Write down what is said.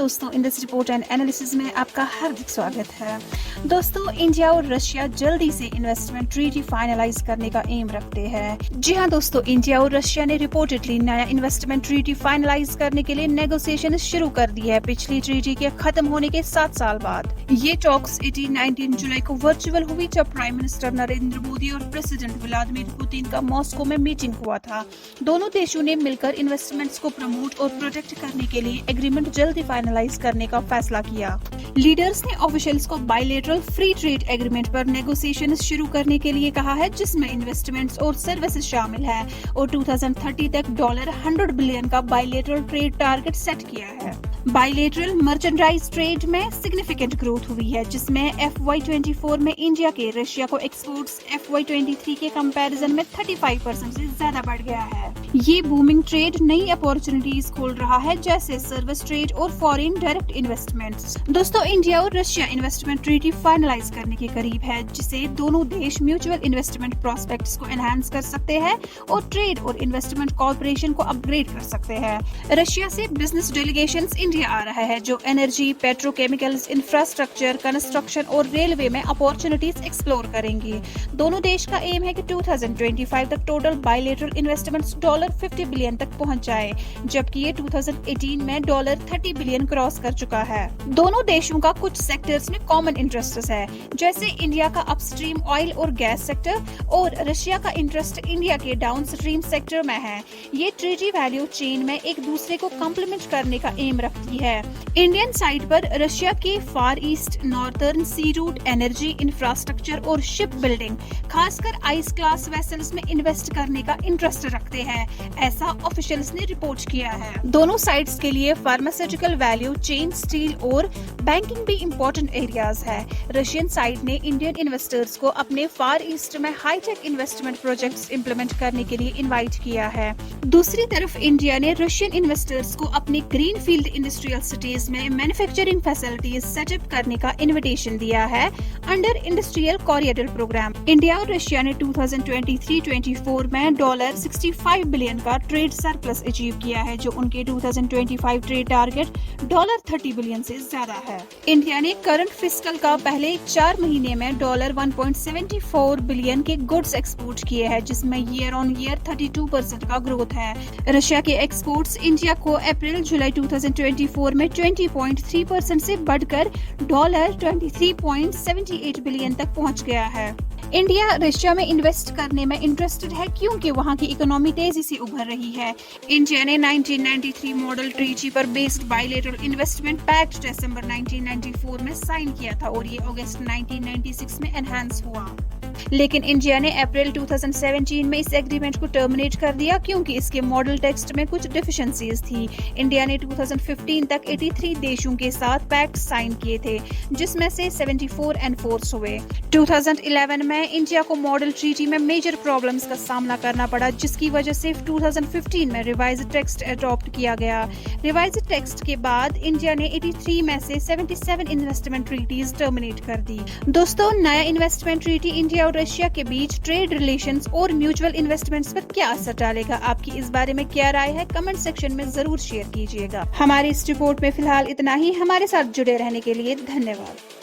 दोस्तों, in this report and analysis में आपका हार्दिक स्वागत है। दोस्तों, इंडिया और रशिया जल्दी से इन्वेस्टमेंट ट्रीटी फाइनलाइज करने का एम रखते हैं। जी हां दोस्तों, इंडिया और रशिया ने रिपोर्टेडली नया इन्वेस्टमेंट ट्रीटी फाइनलाइज करने के लिए नेगोशिएशन शुरू कर दी है पिछली ट्रीटी के खत्म होने के 7 साल बाद। ये टॉक्स 18-19 जुलाई को वर्चुअल हुई, जब प्राइम मिनिस्टर नरेंद्र मोदी और प्रेसिडेंट व्लादिमीर पुतिन का मॉस्को में मीटिंग हुआ था। दोनों देशों ने मिलकर इन्वेस्टमेंट्स को प्रमोट और प्रोटेक्ट करने के लिए एग्रीमेंट जल्दी फाइनलाइज करने का फैसला किया। लीडर्स ने ऑफिशियल्स को बायलैटरल फ्री ट्रेड एग्रीमेंट पर नेगोशिएशन शुरू करने के लिए कहा है, जिसमें इन्वेस्टमेंट्स और सर्विसेज शामिल है, और 2030 तक $100 बिलियन का बायलैटरल ट्रेड टारगेट सेट किया है। बायलैटरल मर्चेंडाइज ट्रेड में सिग्निफिकेंट ग्रोथ हुई है, जिसमें FY24 में इंडिया के रशिया को एक्सपोर्ट्स FY23 के कंपैरिजन में 35% से ज्यादा बढ़ गया है। ये बूमिंग ट्रेड नई अपॉर्चुनिटीज खोल रहा है, जैसे सर्विस ट्रेड और फॉरेन डायरेक्ट इन्वेस्टमेंट्स। दोस्तों, इंडिया और रशिया इन्वेस्टमेंट ट्रीटी फाइनलाइज करने के करीब है, जिसे दोनों देश म्यूचुअल इन्वेस्टमेंट प्रोस्पेक्ट्स को एनहांस कर सकते हैं और ट्रेड और इन्वेस्टमेंट कॉर्पोरेशन को अपग्रेड कर सकते हैं। रशिया से बिजनेस डेलीगेशंस इंडिया आ रहा है, जो एनर्जी, पेट्रोकेमिकल्स, इंफ्रास्ट्रक्चर, कंस्ट्रक्शन और रेलवे में अपॉर्चुनिटीज एक्सप्लोर करेंगे। दोनों देश का एम है कि 2025 तक टोटल बायलैटरल इन्वेस्टमेंट्स $50 बिलियन तक पहुंच जाए, जबकि ये 2018 में $30 बिलियन क्रॉस कर चुका है। दोनों देशों का कुछ सेक्टर्स में कॉमन इंटरेस्ट है, जैसे इंडिया का अपस्ट्रीम ऑयल और गैस सेक्टर और रशिया का इंटरेस्ट इंडिया के डाउनस्ट्रीम सेक्टर में है। ये ट्रीटी वैल्यू चेन में एक दूसरे को कॉम्प्लीमेंट करने का एम रखती है। इंडियन साइड पर रशिया के फार ईस्ट, नॉर्थर्न सी रूट, एनर्जी, इंफ्रास्ट्रक्चर और शिप बिल्डिंग, खासकर आइस क्लास वेसल्स में इन्वेस्ट करने का इंटरेस्ट रखते हैं, ऐसा ऑफिशियल्स ने रिपोर्ट किया है। दोनों साइड्स के लिए फार्मास्यूटिकल वैल्यू चेन, स्टील और बैंकिंग भी इम्पोर्टेंट एरियाज है। रशियन साइड ने इंडियन इन्वेस्टर्स को अपने फार ईस्ट में हाईटेक इन्वेस्टमेंट प्रोजेक्ट्स इंप्लीमेंट करने के लिए इनवाइट किया है। दूसरी तरफ इंडिया ने रशियन इन्वेस्टर्स को अपनी ग्रीन फील्ड इंडस्ट्रियल सिटीज में मैन्युफैक्चरिंग फैसिलिटीज सेटअप करने का इनविटेशन दिया है under industrial corridor programme. India और रशिया ने 2023-24 में $65 बिलियन का ट्रेड सरप्लस अचीव किया है, जो उनके 2025 ट्रेड टारगेट $30 बिलियन से ज्यादा है। इंडिया ने करंट फिस्कल का पहले 4 महीने में $1.74 बिलियन के गुड्स एक्सपोर्ट किए हैं, जिसमें ईयर ऑन ईयर 32% का ग्रोथ है। रशिया के एक्सपोर्ट्स इंडिया को अप्रैल-जुलाई 2024 में 20.3% से बढ़कर $23.78 बिलियन तक पहुंच गया है। इंडिया रशिया में इन्वेस्ट करने में इंटरेस्टेड है, क्योंकि वहां की इकोनॉमी तेजी से उभर रही है। इंडिया ने 1993 मॉडल ट्रीटी पर बेस्ड बायलैटरल इन्वेस्टमेंट पैक्ट दिसंबर 1994 में साइन किया था, और ये अगस्त 1996 में एनहांस हुआ। लेकिन इंडिया ने अप्रैल 2017 में इस एग्रीमेंट को टर्मिनेट कर दिया, क्योंकि इसके मॉडल टेक्स्ट में कुछ डिफिशिएंसीज थी। इंडिया ने 2015 तक 83 देशों के साथ पैक्ट साइन किए थे, जिसमें से 74 एनफोर्स हुए। 2011 में इंडिया को मॉडल ट्रीटी में मेजर प्रॉब्लम्स का सामना करना पड़ा, जिसकी वजह से 2015 में रिवाइज्ड टेक्स्ट अडॉप्ट किया गया। रिवाइज्ड टेक्स्ट के बाद इंडिया ने 83 में से 77 इन्वेस्टमेंट ट्रीटीज टर्मिनेट कर दी। दोस्तों, नया इन्वेस्टमेंट ट्रीटी इंडिया और रशिया के बीच ट्रेड रिलेशंस और म्यूचुअल इन्वेस्टमेंट्स पर क्या असर डालेगा? आपकी इस बारे में क्या राय है? कमेंट सेक्शन में जरूर शेयर कीजिएगा। हमारी इस रिपोर्ट में फिलहाल इतना ही। हमारे साथ जुड़े रहने के लिए धन्यवाद।